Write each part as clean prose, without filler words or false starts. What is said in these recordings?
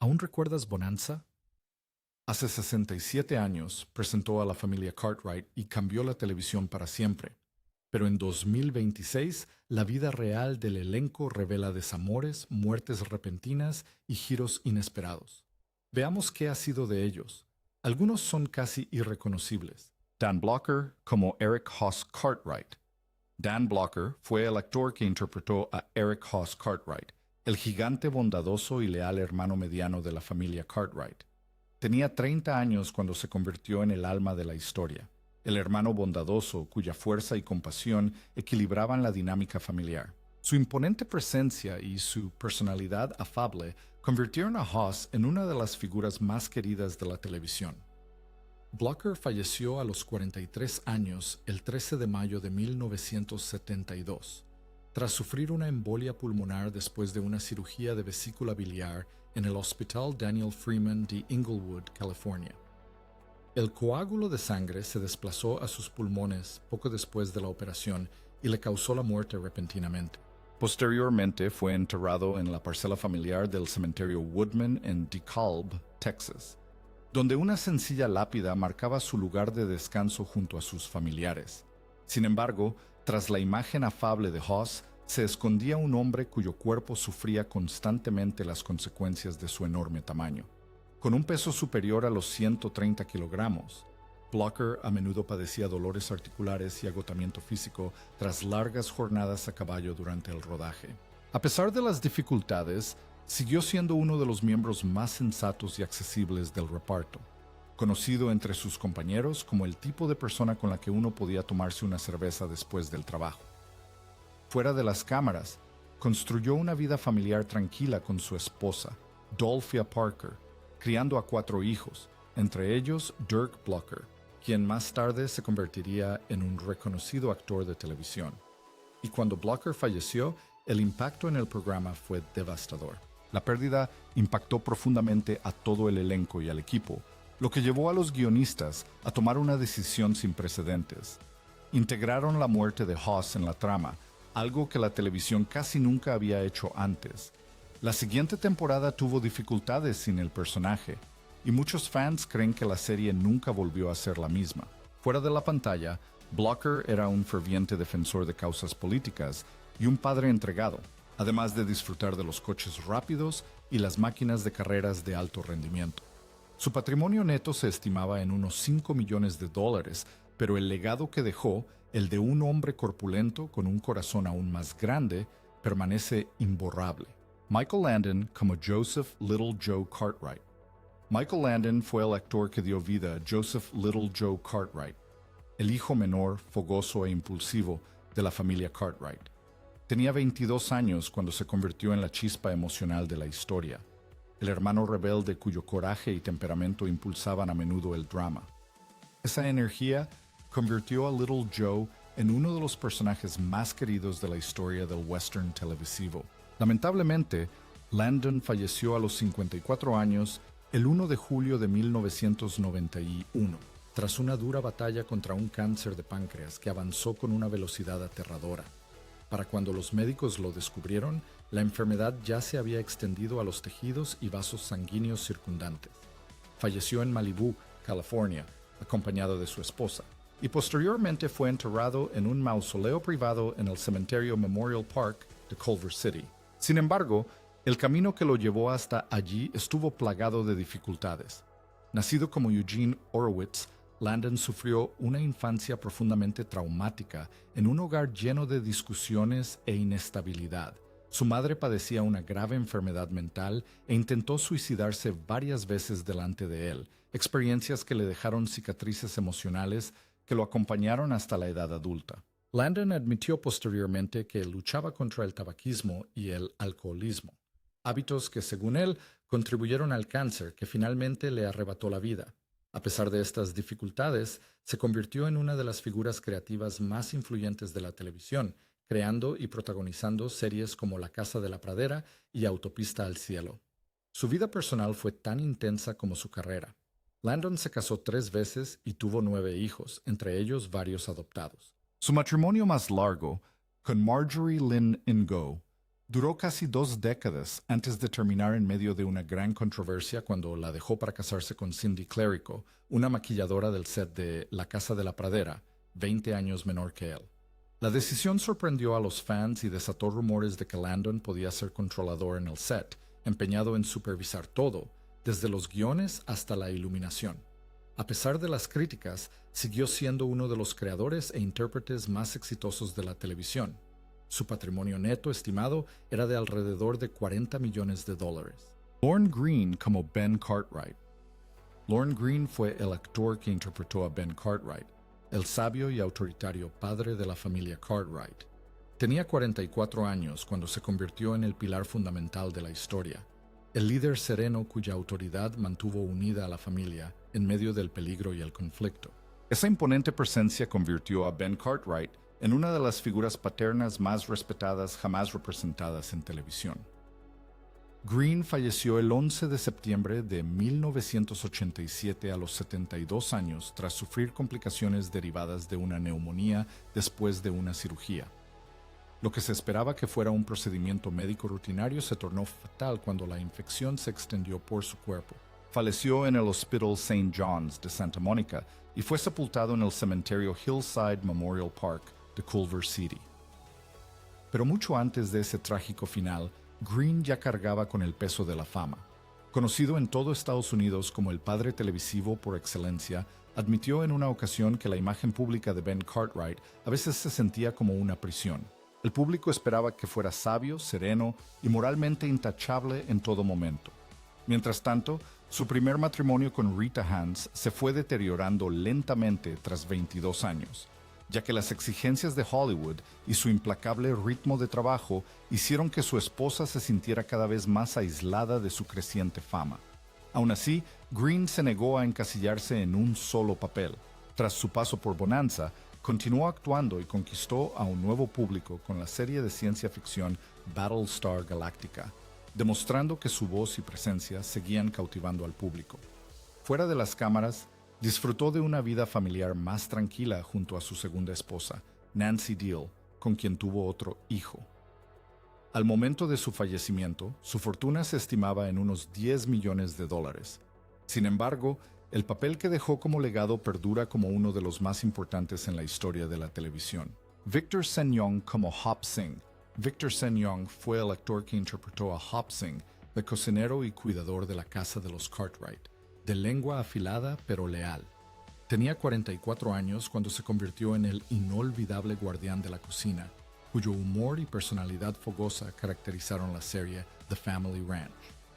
¿Aún recuerdas Bonanza? Hace 67 años presentó a la familia Cartwright y cambió la televisión para siempre. Pero en 2026, la vida real del elenco revela desamores, muertes repentinas y giros inesperados. Veamos qué ha sido de ellos. Algunos son casi irreconocibles. Dan Blocker como Eric Hoss Cartwright. Dan Blocker fue el actor que interpretó a Eric Hoss Cartwright, el gigante bondadoso y leal hermano mediano de la familia Cartwright. Tenía 30 años cuando se convirtió en el alma de la historia, el hermano bondadoso cuya fuerza y compasión equilibraban la dinámica familiar. Su imponente presencia y su personalidad afable convirtieron a Hoss en una de las figuras más queridas de la televisión. Blocker falleció a los 43 años el 13 de mayo de 1972, tras sufrir una embolia pulmonar después de una cirugía de vesícula biliar en el Hospital Daniel Freeman de Inglewood, California. El coágulo de sangre se desplazó a sus pulmones poco después de la operación y le causó la muerte repentinamente. Posteriormente fue enterrado en la parcela familiar del cementerio Woodman en DeKalb, Texas, donde una sencilla lápida marcaba su lugar de descanso junto a sus familiares. Sin embargo, tras la imagen afable de Hoss, se escondía un hombre cuyo cuerpo sufría constantemente las consecuencias de su enorme tamaño. Con un peso superior a los 130 kilogramos, Blocker a menudo padecía dolores articulares y agotamiento físico tras largas jornadas a caballo durante el rodaje. A pesar de las dificultades, siguió siendo uno de los miembros más sensatos y accesibles del reparto, conocido entre sus compañeros como el tipo de persona con la que uno podía tomarse una cerveza después del trabajo. Fuera de las cámaras, construyó una vida familiar tranquila con su esposa, Dolphia Parker, criando a 4 hijos, entre ellos Dirk Blocker, quien más tarde se convertiría en un reconocido actor de televisión. Y cuando Blocker falleció, el impacto en el programa fue devastador. La pérdida impactó profundamente a todo el elenco y al equipo, lo que llevó a los guionistas a tomar una decisión sin precedentes. Integraron la muerte de Hoss en la trama, algo que la televisión casi nunca había hecho antes. La siguiente temporada tuvo dificultades sin el personaje, y muchos fans creen que la serie nunca volvió a ser la misma. Fuera de la pantalla, Blocker era un ferviente defensor de causas políticas y un padre entregado, además de disfrutar de los coches rápidos y las máquinas de carreras de alto rendimiento. Su patrimonio neto se estimaba en unos $5 millones, pero el legado que dejó, el de un hombre corpulento con un corazón aún más grande, permanece imborrable. Michael Landon como Joseph Little Joe Cartwright. Michael Landon fue el actor que dio vida a Joseph Little Joe Cartwright, el hijo menor, fogoso e impulsivo de la familia Cartwright. Tenía 22 años cuando se convirtió en la chispa emocional de la historia, el hermano rebelde cuyo coraje y temperamento impulsaban a menudo el drama. Esa energía convirtió a Little Joe en uno de los personajes más queridos de la historia del western televisivo. Lamentablemente, Landon falleció a los 54 años el 1 de julio de 1991, tras una dura batalla contra un cáncer de páncreas que avanzó con una velocidad aterradora. Para cuando los médicos lo descubrieron, la enfermedad ya se había extendido a los tejidos y vasos sanguíneos circundantes. Falleció en Malibu, California, acompañado de su esposa, y posteriormente fue enterrado en un mausoleo privado en el cementerio Memorial Park de Culver City. Sin embargo, el camino que lo llevó hasta allí estuvo plagado de dificultades. Nacido como Eugene Horowitz, Landon sufrió una infancia profundamente traumática en un hogar lleno de discusiones e inestabilidad. Su madre padecía una grave enfermedad mental e intentó suicidarse varias veces delante de él, experiencias que le dejaron cicatrices emocionales que lo acompañaron hasta la edad adulta. Landon admitió posteriormente que luchaba contra el tabaquismo y el alcoholismo, hábitos que, según él, contribuyeron al cáncer que finalmente le arrebató la vida. A pesar de estas dificultades, se convirtió en una de las figuras creativas más influyentes de la televisión, creando y protagonizando series como La Casa de la Pradera y Autopista al Cielo. Su vida personal fue tan intensa como su carrera. Landon se casó 3 veces y tuvo 9 hijos, entre ellos varios adoptados. Su matrimonio más largo, con Marjorie Lynn Ingo, Duró casi 2 décadas antes de terminar en medio de una gran controversia cuando la dejó para casarse con Cindy Clerico, una maquilladora del set de La Casa de la Pradera, 20 años menor que él. La decisión sorprendió a los fans y desató rumores de que Landon podía ser controlador en el set, empeñado en supervisar todo, desde los guiones hasta la iluminación. A pesar de las críticas, siguió siendo uno de los creadores e intérpretes más exitosos de la televisión. Su patrimonio neto estimado era de alrededor de $40 millones. Lorne Greene como Ben Cartwright. Lorne Greene fue el actor que interpretó a Ben Cartwright, el sabio y autoritario padre de la familia Cartwright. Tenía 44 años cuando se convirtió en el pilar fundamental de la historia, el líder sereno cuya autoridad mantuvo unida a la familia en medio del peligro y el conflicto. Esa imponente presencia convirtió a Ben Cartwright en una de las figuras paternas más respetadas jamás representadas en televisión. Greene falleció el 11 de septiembre de 1987 a los 72 años tras sufrir complicaciones derivadas de una neumonía después de una cirugía. Lo que se esperaba que fuera un procedimiento médico rutinario se tornó fatal cuando la infección se extendió por su cuerpo. Falleció en el Hospital St. John's de Santa Mónica y fue sepultado en el cementerio Hillside Memorial Park de Culver City. Pero mucho antes de ese trágico final, Greene ya cargaba con el peso de la fama. Conocido en todo Estados Unidos como el padre televisivo por excelencia, admitió en una ocasión que la imagen pública de Ben Cartwright a veces se sentía como una prisión. El público esperaba que fuera sabio, sereno y moralmente intachable en todo momento. Mientras tanto, su primer matrimonio con Rita Hans se fue deteriorando lentamente tras 22 años, ya que las exigencias de Hollywood y su implacable ritmo de trabajo hicieron que su esposa se sintiera cada vez más aislada de su creciente fama. Aún así, Greene se negó a encasillarse en un solo papel. Tras su paso por Bonanza, continuó actuando y conquistó a un nuevo público con la serie de ciencia ficción Battlestar Galactica, demostrando que su voz y presencia seguían cautivando al público. Fuera de las cámaras, disfrutó de una vida familiar más tranquila junto a su segunda esposa, Nancy Deal, con quien tuvo otro hijo. Al momento de su fallecimiento, su fortuna se estimaba en unos $10 millones. Sin embargo, el papel que dejó como legado perdura como uno de los más importantes en la historia de la televisión. Victor Sen-Yong como Hop Sing. Victor Sen-Yong fue el actor que interpretó a Hop Sing, el cocinero y cuidador de la casa de los Cartwright, de lengua afilada pero leal. Tenía 44 años cuando se convirtió en el inolvidable guardián de la cocina, cuyo humor y personalidad fogosa caracterizaron la serie The Family Ranch.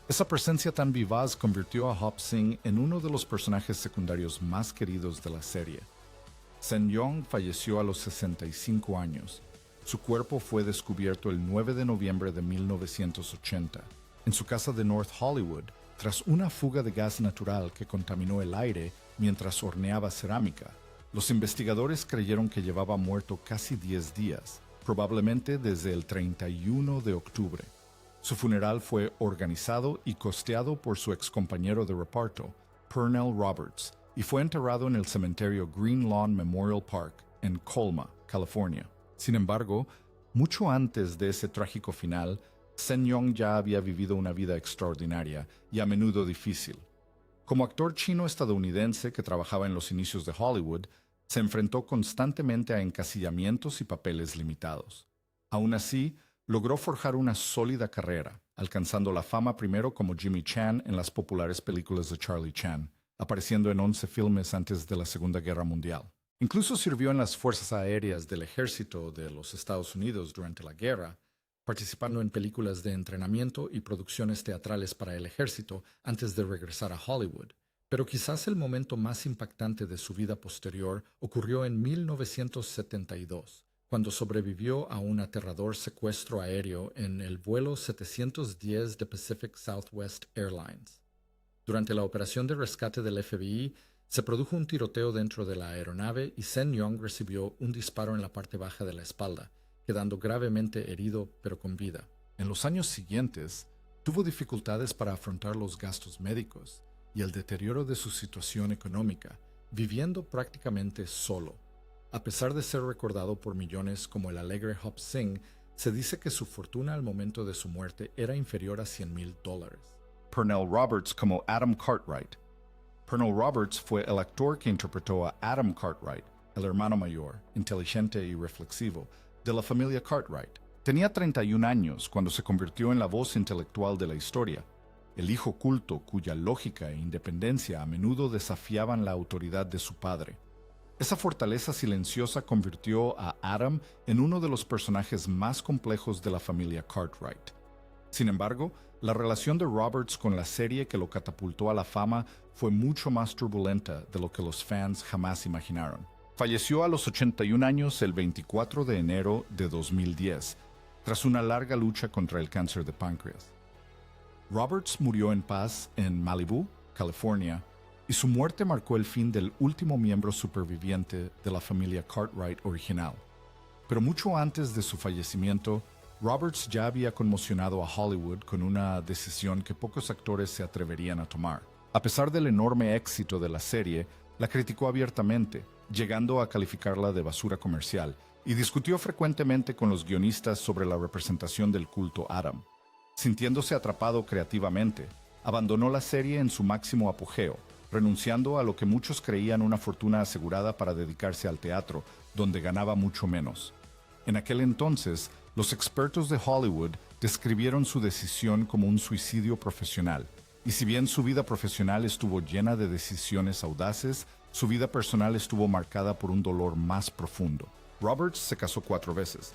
Esa presencia tan vivaz convirtió a Hop Sing en uno de los personajes secundarios más queridos de la serie. Sen-Yong falleció a los 65 años. Su cuerpo fue descubierto el 9 de noviembre de 1980, en su casa de North Hollywood, tras una fuga de gas natural que contaminó el aire mientras horneaba cerámica. Los investigadores creyeron que llevaba muerto casi 10 días, probablemente desde el 31 de octubre. Su funeral fue organizado y costeado por su excompañero de reparto, Pernell Roberts, y fue enterrado en el cementerio Green Lawn Memorial Park, en Colma, California. Sin embargo, mucho antes de ese trágico final, Sen-Yong ya había vivido una vida extraordinaria y a menudo difícil. Como actor chino-estadounidense que trabajaba en los inicios de Hollywood, se enfrentó constantemente a encasillamientos y papeles limitados. Aún así, logró forjar una sólida carrera, alcanzando la fama primero como Jimmy Chan en las populares películas de Charlie Chan, apareciendo en 11 filmes antes de la Segunda Guerra Mundial. Incluso sirvió en las Fuerzas Aéreas del Ejército de los Estados Unidos durante la guerra, participando en películas de entrenamiento y producciones teatrales para el ejército antes de regresar a Hollywood. Pero quizás el momento más impactante de su vida posterior ocurrió en 1972, cuando sobrevivió a un aterrador secuestro aéreo en el vuelo 710 de Pacific Southwest Airlines. Durante la operación de rescate del FBI, se produjo un tiroteo dentro de la aeronave y Sen-Yong recibió un disparo en la parte baja de la espalda, quedando gravemente herido pero con vida. En los años siguientes, tuvo dificultades para afrontar los gastos médicos y el deterioro de su situación económica, viviendo prácticamente solo. A pesar de ser recordado por millones como el alegre Hop Sing, Se dice que su fortuna al momento de su muerte era inferior a $100,000. Pernell Roberts como Adam Cartwright. Pernell Roberts fue el actor que interpretó a Adam Cartwright, el hermano mayor, inteligente y reflexivo, de la familia Cartwright. Tenía 31 años cuando se convirtió en la voz intelectual de la historia, el hijo culto cuya lógica e independencia a menudo desafiaban la autoridad de su padre. Esa fortaleza silenciosa convirtió a Adam en uno de los personajes más complejos de la familia Cartwright. Sin embargo, la relación de Roberts con la serie que lo catapultó a la fama fue mucho más turbulenta de lo que los fans jamás imaginaron. Falleció a los 81 años el 24 de enero de 2010, tras una larga lucha contra el cáncer de páncreas. Roberts murió en paz en Malibu, California, y su muerte marcó el fin del último miembro superviviente de la familia Cartwright original. Pero mucho antes de su fallecimiento, Roberts ya había conmocionado a Hollywood con una decisión que pocos actores se atreverían a tomar. A pesar del enorme éxito de la serie, la criticó abiertamente, llegando a calificarla de basura comercial, y discutió frecuentemente con los guionistas sobre la representación del culto Adam. Sintiéndose atrapado creativamente, abandonó la serie en su máximo apogeo, renunciando a lo que muchos creían una fortuna asegurada para dedicarse al teatro, donde ganaba mucho menos. En aquel entonces, los expertos de Hollywood describieron su decisión como un suicidio profesional, y si bien su vida profesional estuvo llena de decisiones audaces, su vida personal estuvo marcada por un dolor más profundo. Roberts se casó 4 veces,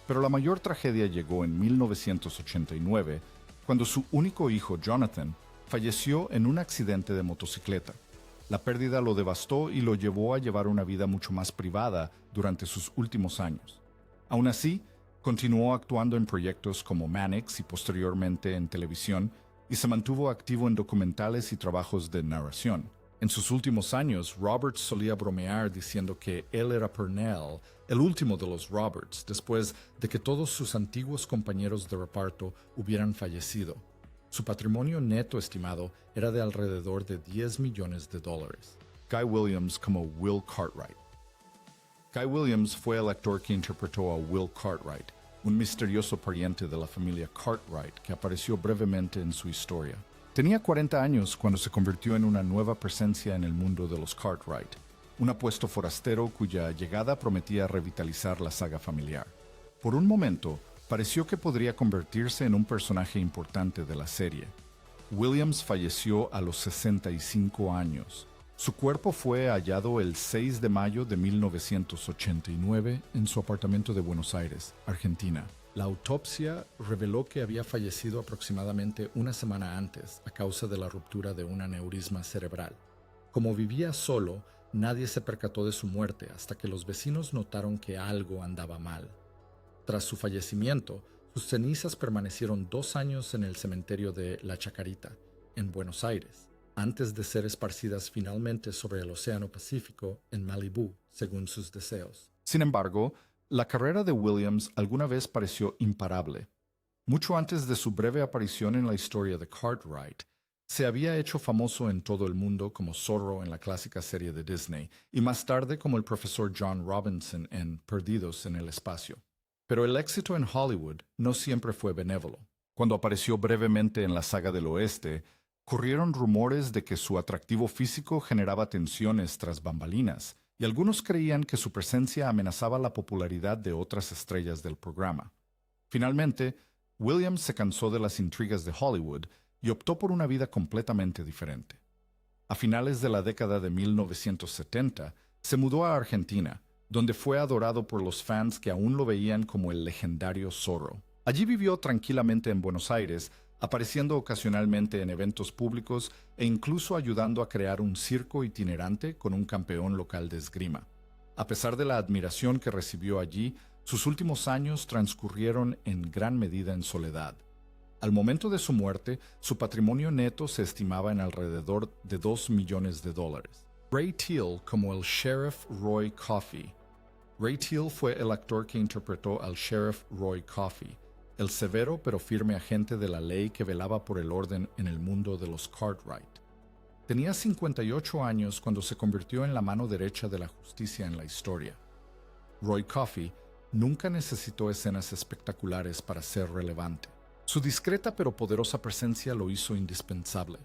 pero la mayor tragedia llegó en 1989, cuando su único hijo, Jonathan, falleció en un accidente de motocicleta. La pérdida lo devastó y lo llevó a llevar una vida mucho más privada durante sus últimos años. Aún así, continuó actuando en proyectos como Mannix y posteriormente en televisión, y se mantuvo activo en documentales y trabajos de narración. En sus últimos años, Roberts solía bromear diciendo que él era Pernell, el último de los Roberts, después de que todos sus antiguos compañeros de reparto hubieran fallecido. Su patrimonio neto estimado era de alrededor de $10 millones. Guy Williams como Will Cartwright. Guy Williams fue el actor que interpretó a Will Cartwright, un misterioso pariente de la familia Cartwright que apareció brevemente en su historia. Tenía 40 años cuando se convirtió en una nueva presencia en el mundo de los Cartwright, un apuesto forastero cuya llegada prometía revitalizar la saga familiar. Por un momento, pareció que podría convertirse en un personaje importante de la serie. Williams falleció a los 65 años. Su cuerpo fue hallado el 6 de mayo de 1989 en su apartamento de Buenos Aires, Argentina. La autopsia reveló que había fallecido aproximadamente una semana antes a causa de la ruptura de un aneurisma cerebral. Como vivía solo, nadie se percató de su muerte hasta que los vecinos notaron que algo andaba mal. Tras su fallecimiento, sus cenizas permanecieron 2 años en el cementerio de La Chacarita, en Buenos Aires, antes de ser esparcidas finalmente sobre el Océano Pacífico en Malibú, según sus deseos. Sin embargo, la carrera de Williams alguna vez pareció imparable. Mucho antes de su breve aparición en la historia de Cartwright, se había hecho famoso en todo el mundo como Zorro en la clásica serie de Disney y más tarde como el profesor John Robinson en Perdidos en el Espacio. Pero el éxito en Hollywood no siempre fue benévolo. Cuando apareció brevemente en la saga del Oeste, corrieron rumores de que su atractivo físico generaba tensiones tras bambalinas, y algunos creían que su presencia amenazaba la popularidad de otras estrellas del programa. Finalmente, Williams se cansó de las intrigas de Hollywood y optó por una vida completamente diferente. A finales de la década de 1970, se mudó a Argentina, donde fue adorado por los fans que aún lo veían como el legendario Zorro. Allí vivió tranquilamente en Buenos Aires, apareciendo ocasionalmente en eventos públicos e incluso ayudando a crear un circo itinerante con un campeón local de esgrima. A pesar de la admiración que recibió allí, sus últimos años transcurrieron en gran medida en soledad. Al momento de su muerte, su patrimonio neto se estimaba en alrededor de $2 millones. Ray Teal como el Sheriff Roy Coffey. Ray Teal fue el actor que interpretó al Sheriff Roy Coffey, el severo pero firme agente de la ley que velaba por el orden en el mundo de los Cartwright. Tenía 58 años cuando se convirtió en la mano derecha de la justicia en la historia. Roy Coffey nunca necesitó escenas espectaculares para ser relevante. Su discreta pero poderosa presencia lo hizo indispensable.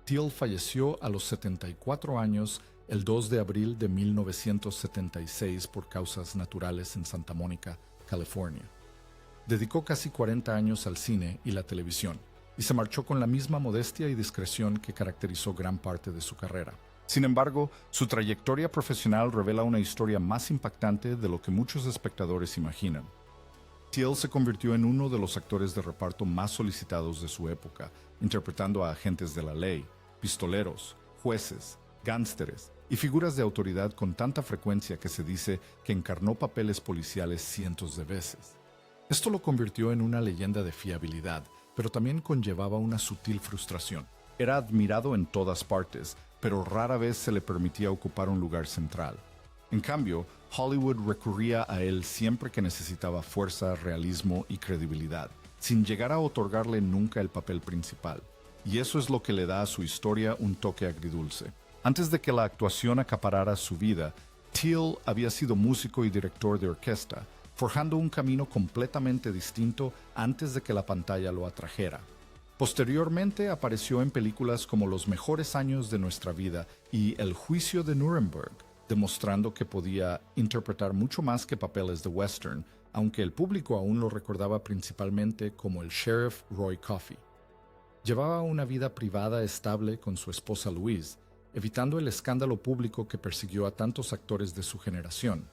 Teal falleció a los 74 años el 2 de abril de 1976 por causas naturales en Santa Mónica, California. Dedicó casi 40 años al cine y la televisión, y se marchó con la misma modestia y discreción que caracterizó gran parte de su carrera. Sin embargo, su trayectoria profesional revela una historia más impactante de lo que muchos espectadores imaginan. Teal se convirtió en uno de los actores de reparto más solicitados de su época, interpretando a agentes de la ley, pistoleros, jueces, gánsteres y figuras de autoridad con tanta frecuencia que se dice que encarnó papeles policiales cientos de veces. Esto lo convirtió en una leyenda de fiabilidad, pero también conllevaba una sutil frustración. Era admirado en todas partes, pero rara vez se le permitía ocupar un lugar central. En cambio, Hollywood recurría a él siempre que necesitaba fuerza, realismo y credibilidad, sin llegar a otorgarle nunca el papel principal. Y eso es lo que le da a su historia un toque agridulce. Antes de que la actuación acaparara su vida, Teal había sido músico y director de orquesta, forjando un camino completamente distinto antes de que la pantalla lo atrajera. Posteriormente apareció en películas como Los mejores años de nuestra vida y El juicio de Nuremberg, demostrando que podía interpretar mucho más que papeles de western, aunque el público aún lo recordaba principalmente como el sheriff Roy Coffey. Llevaba una vida privada estable con su esposa Louise, evitando el escándalo público que persiguió a tantos actores de su generación.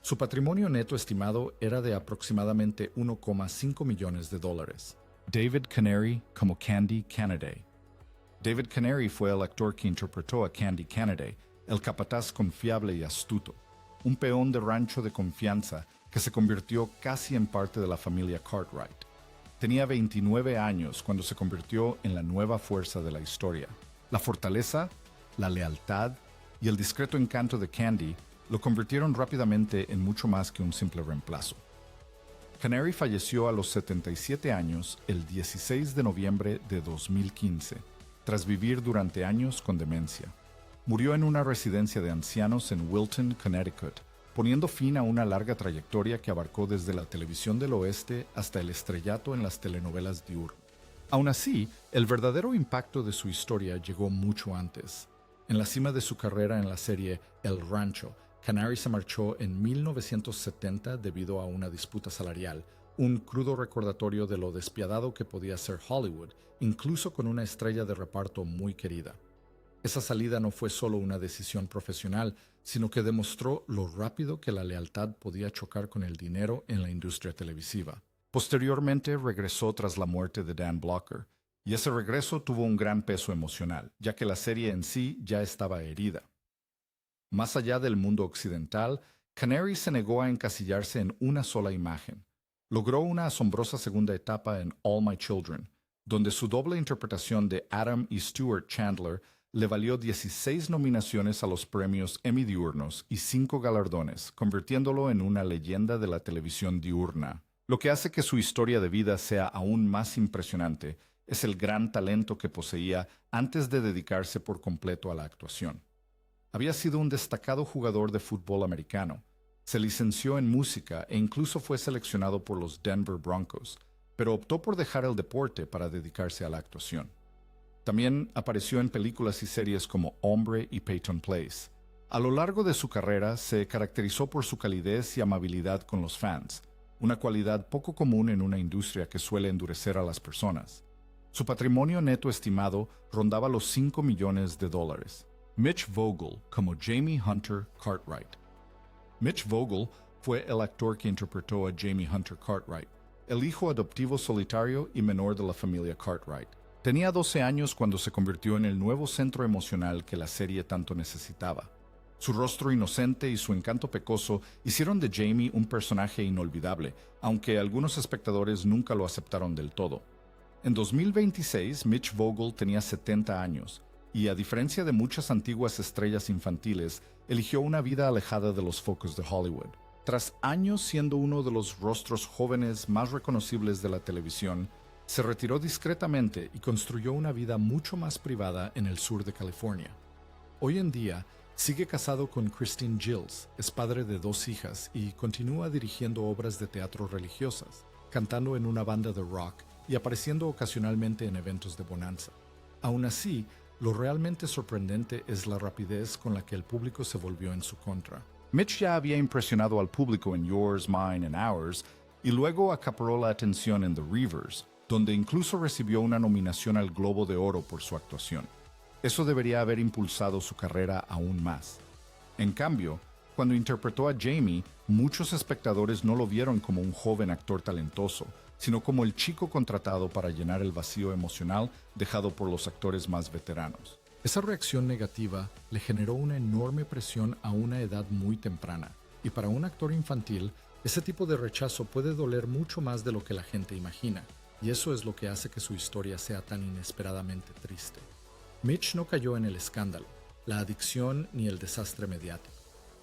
Su patrimonio neto estimado era de aproximadamente $1,5 millones. David Canary como Candy Canaday. David Canary fue el actor que interpretó a Candy Canaday, el capataz confiable y astuto, un peón de rancho de confianza que se convirtió casi en parte de la familia Cartwright. Tenía 29 años cuando se convirtió en la nueva fuerza de la historia. La fortaleza, la lealtad y el discreto encanto de Candy lo convirtieron rápidamente en mucho más que un simple reemplazo. Canary falleció a los 77 años el 16 de noviembre de 2015, tras vivir durante años con demencia. Murió en una residencia de ancianos en Wilton, Connecticut, poniendo fin a una larga trayectoria que abarcó desde la televisión del oeste hasta el estrellato en las telenovelas diurnas. Aún así, el verdadero impacto de su historia llegó mucho antes. En la cima de su carrera en la serie El Rancho, Canary se marchó en 1970 debido a una disputa salarial, un crudo recordatorio de lo despiadado que podía ser Hollywood, incluso con una estrella de reparto muy querida. Esa salida no fue solo una decisión profesional, sino que demostró lo rápido que la lealtad podía chocar con el dinero en la industria televisiva. Posteriormente regresó tras la muerte de Dan Blocker, y ese regreso tuvo un gran peso emocional, ya que la serie en sí ya estaba herida. Más allá del mundo occidental, Canary se negó a encasillarse en una sola imagen. Logró una asombrosa segunda etapa en All My Children, donde su doble interpretación de Adam y Stuart Chandler le valió 16 nominaciones a los premios Emmy diurnos y 5 galardones, convirtiéndolo en una leyenda de la televisión diurna. Lo que hace que su historia de vida sea aún más impresionante es el gran talento que poseía antes de dedicarse por completo a la actuación. Había sido un destacado jugador de fútbol americano, se licenció en música e incluso fue seleccionado por los Denver Broncos, pero optó por dejar el deporte para dedicarse a la actuación. También apareció en películas y series como Hombre y Peyton Place. A lo largo de su carrera se caracterizó por su calidez y amabilidad con los fans, una cualidad poco común en una industria que suele endurecer a las personas. Su patrimonio neto estimado rondaba los $5 millones. Mitch Vogel como Jamie Hunter Cartwright. Mitch Vogel fue el actor que interpretó a Jamie Hunter Cartwright, el hijo adoptivo solitario y menor de la familia Cartwright. Tenía 12 años cuando se convirtió en el nuevo centro emocional que la serie tanto necesitaba. Su rostro inocente y su encanto pecoso hicieron de Jamie un personaje inolvidable, aunque algunos espectadores nunca lo aceptaron del todo. En 2026, Mitch Vogel tenía 70 años, y a diferencia de muchas antiguas estrellas infantiles, eligió una vida alejada de los focos de Hollywood. Tras años siendo uno de los rostros jóvenes más reconocibles de la televisión, se retiró discretamente y construyó una vida mucho más privada en el sur de California. Hoy en día, Sigue casado con Christine Gills, es padre de 2 hijas y continúa dirigiendo obras de teatro religiosas, cantando en una banda de rock y apareciendo ocasionalmente en eventos de bonanza. Aún así, lo realmente sorprendente es la rapidez con la que el público se volvió en su contra. Mitch ya había impresionado al público en Yours, Mine and Ours y luego acaparó la atención en The Reavers, donde incluso recibió una nominación al Globo de Oro por su actuación. Eso debería haber impulsado su carrera aún más. En cambio, cuando interpretó a Jamie, muchos espectadores no lo vieron como un joven actor talentoso, sino como el chico contratado para llenar el vacío emocional dejado por los actores más veteranos. Esa reacción negativa le generó una enorme presión a una edad muy temprana, y para un actor infantil, ese tipo de rechazo puede doler mucho más de lo que la gente imagina, y eso es lo que hace que su historia sea tan inesperadamente triste. Mitch no cayó en el escándalo, la adicción ni el desastre mediático.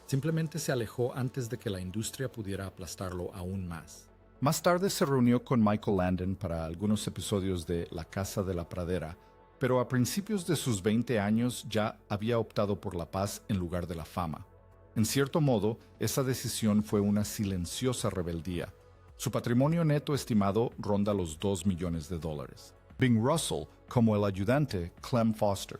Simplemente se alejó antes de que la industria pudiera aplastarlo aún más. Más tarde se reunió con Michael Landon para algunos episodios de La Casa de la Pradera, pero a principios de sus 20 años ya había optado por la paz en lugar de la fama. En cierto modo, esa decisión fue una silenciosa rebeldía. Su patrimonio neto estimado ronda los $2 millones. Bing Russell como el ayudante Clem Foster.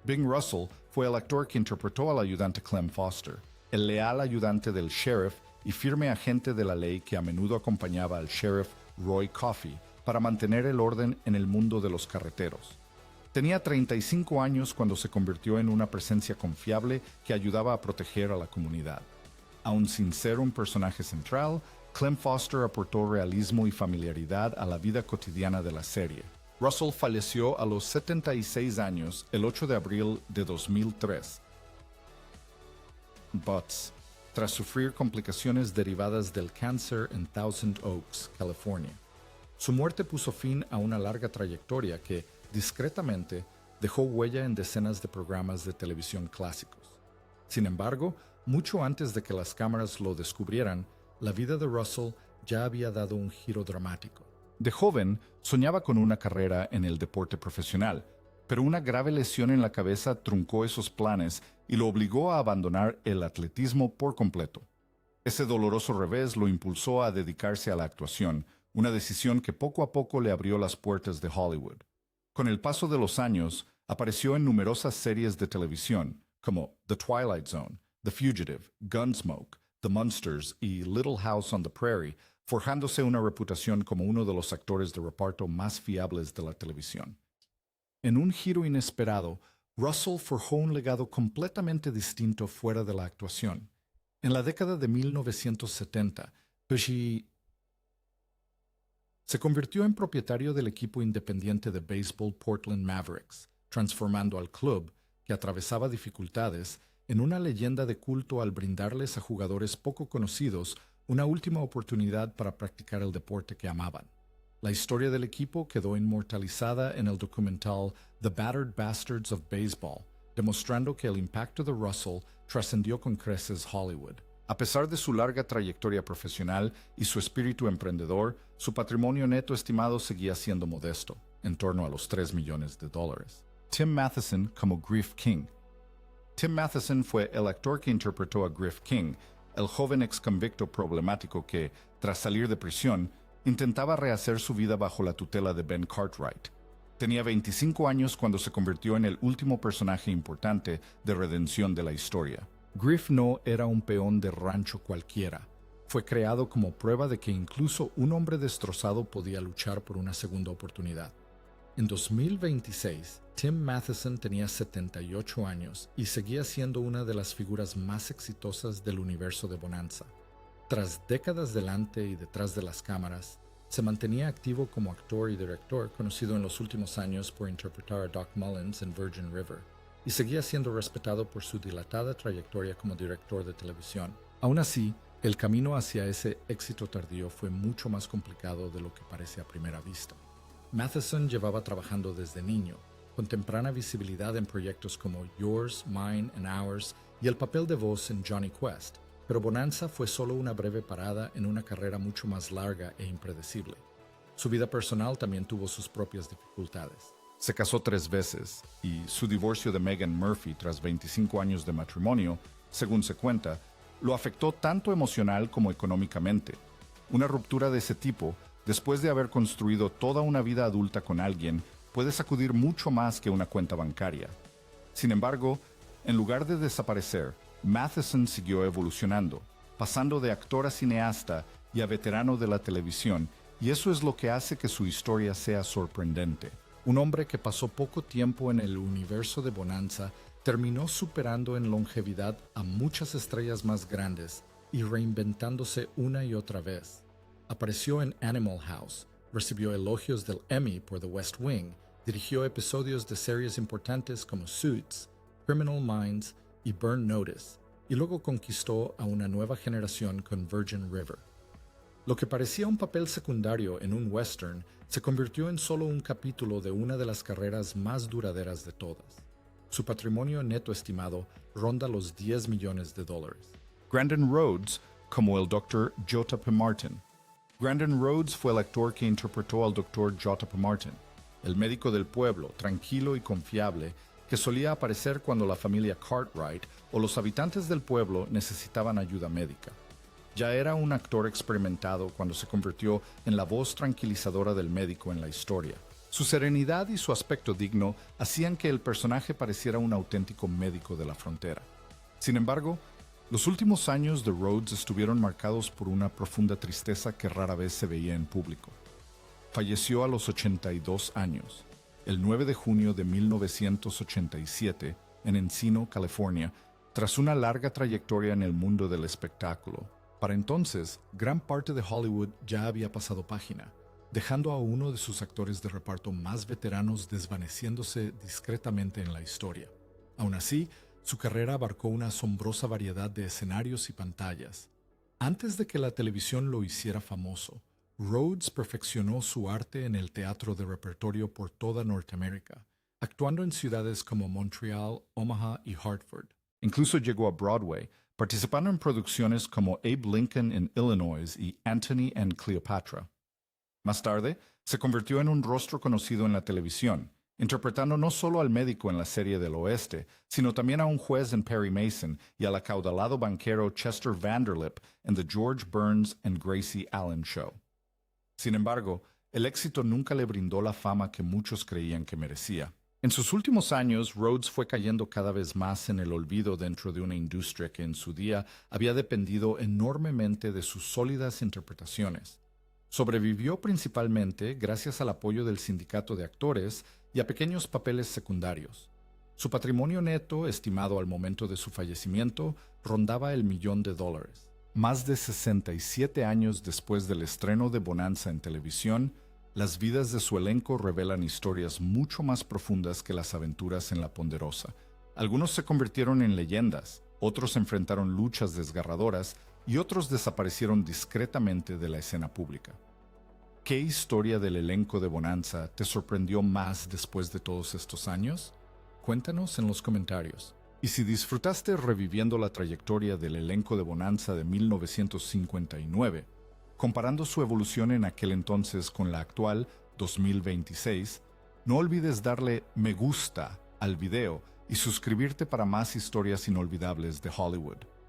Bing Russell fue el actor que interpretó al ayudante Clem Foster, el leal ayudante del sheriff y firme agente de la ley que a menudo acompañaba al sheriff Roy Coffey para mantener el orden en el mundo de los carreteros. Tenía 35 años cuando se convirtió en una presencia confiable que ayudaba a proteger a la comunidad. Aun sin ser un personaje central, Clem Foster aportó realismo y familiaridad a la vida cotidiana de la serie. Russell falleció a los 76 años el 8 de abril de 2003. Butts, tras sufrir complicaciones derivadas del cáncer en Thousand Oaks, California. Su muerte puso fin a una larga trayectoria que, discretamente, dejó huella en decenas de programas de televisión clásicos. Sin embargo, mucho antes de que las cámaras lo descubrieran, la vida de Russell ya había dado un giro dramático. De joven, soñaba con una carrera en el deporte profesional, pero una grave lesión en la cabeza truncó esos planes y lo obligó a abandonar el atletismo por completo. Ese doloroso revés lo impulsó a dedicarse a la actuación, una decisión que poco a poco le abrió las puertas de Hollywood. Con el paso de los años, apareció en numerosas series de televisión, como The Twilight Zone, The Fugitive, Gunsmoke, The Munsters y Little House on the Prairie, forjándose una reputación como uno de los actores de reparto más fiables de la televisión. En un giro inesperado, Russell forjó un legado completamente distinto fuera de la actuación. En la década de 1970, Pesci se convirtió en propietario del equipo independiente de béisbol Portland Mavericks, transformando al club, que atravesaba dificultades, en una leyenda de culto al brindarles a jugadores poco conocidos una última oportunidad para practicar el deporte que amaban. La historia del equipo quedó inmortalizada en el documental The Battered Bastards of Baseball, demostrando que el impacto de Russell trascendió con creces Hollywood. A pesar de su larga trayectoria profesional y su espíritu emprendedor, su patrimonio neto estimado seguía siendo modesto, en torno a los $3 millones. Tim Matheson como Griff King. Tim Matheson fue el actor que interpretó a Griff King, el joven exconvicto problemático que, tras salir de prisión, intentaba rehacer su vida bajo la tutela de Ben Cartwright. Tenía 25 años cuando se convirtió en el último personaje importante de redención de la historia. Griff no era un peón de rancho cualquiera. Fue creado como prueba de que incluso un hombre destrozado podía luchar por una segunda oportunidad. En 2026, Tim Matheson tenía 78 años y seguía siendo una de las figuras más exitosas del universo de Bonanza. Tras décadas delante y detrás de las cámaras, se mantenía activo como actor y director, conocido en los últimos años por interpretar a Doc Mullins en Virgin River, y seguía siendo respetado por su dilatada trayectoria como director de televisión. Aún así, el camino hacia ese éxito tardío fue mucho más complicado de lo que parece a primera vista. Matheson llevaba trabajando desde niño, con temprana visibilidad en proyectos como Yours, Mine and Ours y el papel de voz en Johnny Quest, pero Bonanza fue solo una breve parada en una carrera mucho más larga e impredecible. Su vida personal también tuvo sus propias dificultades. Se casó 3 veces y su divorcio de Megan Murphy tras 25 años de matrimonio, según se cuenta, lo afectó tanto emocional como económicamente. Una ruptura de ese tipo, después de haber construido toda una vida adulta con alguien, puede sacudir mucho más que una cuenta bancaria. Sin embargo, en lugar de desaparecer, Matheson siguió evolucionando, pasando de actor a cineasta y a veterano de la televisión, y eso es lo que hace que su historia sea sorprendente. Un hombre que pasó poco tiempo en el universo de Bonanza terminó superando en longevidad a muchas estrellas más grandes y reinventándose una y otra vez. Apareció en Animal House, recibió elogios del Emmy por The West Wing, dirigió episodios de series importantes como Suits, Criminal Minds y Burn Notice, y luego conquistó a una nueva generación con Virgin River. Lo que parecía un papel secundario en un western se convirtió en solo un capítulo de una de las carreras más duraderas de todas. Su patrimonio neto estimado ronda los $10 millones. Grandin Rhodes, como el Dr. J.P. Martin. Grandin Rhodes fue el actor que interpretó al Dr. J.P. Martin, el médico del pueblo, tranquilo y confiable, que solía aparecer cuando la familia Cartwright o los habitantes del pueblo necesitaban ayuda médica. Ya era un actor experimentado cuando se convirtió en la voz tranquilizadora del médico en la historia. Su serenidad y su aspecto digno hacían que el personaje pareciera un auténtico médico de la frontera. Sin embargo, los últimos años de Rhodes estuvieron marcados por una profunda tristeza que rara vez se veía en público. Falleció a los 82 años, el 9 de junio de 1987, en Encino, California, tras una larga trayectoria en el mundo del espectáculo. Para entonces, gran parte de Hollywood ya había pasado página, dejando a uno de sus actores de reparto más veteranos desvaneciéndose discretamente en la historia. Aún así, su carrera abarcó una asombrosa variedad de escenarios y pantallas. Antes de que la televisión lo hiciera famoso, Rhodes perfeccionó su arte en el teatro de repertorio por toda Norteamérica, actuando en ciudades como Montreal, Omaha y Hartford. Incluso llegó a Broadway, participando en producciones como Abe Lincoln en Illinois y Antony and Cleopatra. Más tarde, se convirtió en un rostro conocido en la televisión, interpretando no solo al médico en la serie del oeste, sino también a un juez en Perry Mason y al acaudalado banquero Chester Vanderlip en The George Burns and Gracie Allen Show. Sin embargo, el éxito nunca le brindó la fama que muchos creían que merecía. En sus últimos años, Rhodes fue cayendo cada vez más en el olvido dentro de una industria que en su día había dependido enormemente de sus sólidas interpretaciones. Sobrevivió principalmente gracias al apoyo del sindicato de actores y a pequeños papeles secundarios. Su patrimonio neto, estimado al momento de su fallecimiento, rondaba el $1 millón. Más de 67 años después del estreno de Bonanza en televisión, las vidas de su elenco revelan historias mucho más profundas que las aventuras en La Ponderosa. Algunos se convirtieron en leyendas, otros enfrentaron luchas desgarradoras y otros desaparecieron discretamente de la escena pública. ¿Qué historia del elenco de Bonanza te sorprendió más después de todos estos años? Cuéntanos en los comentarios. Y si disfrutaste reviviendo la trayectoria del elenco de Bonanza de 1959, comparando su evolución en aquel entonces con la actual 2026, no olvides darle me gusta al video y suscribirte para más historias inolvidables de Hollywood.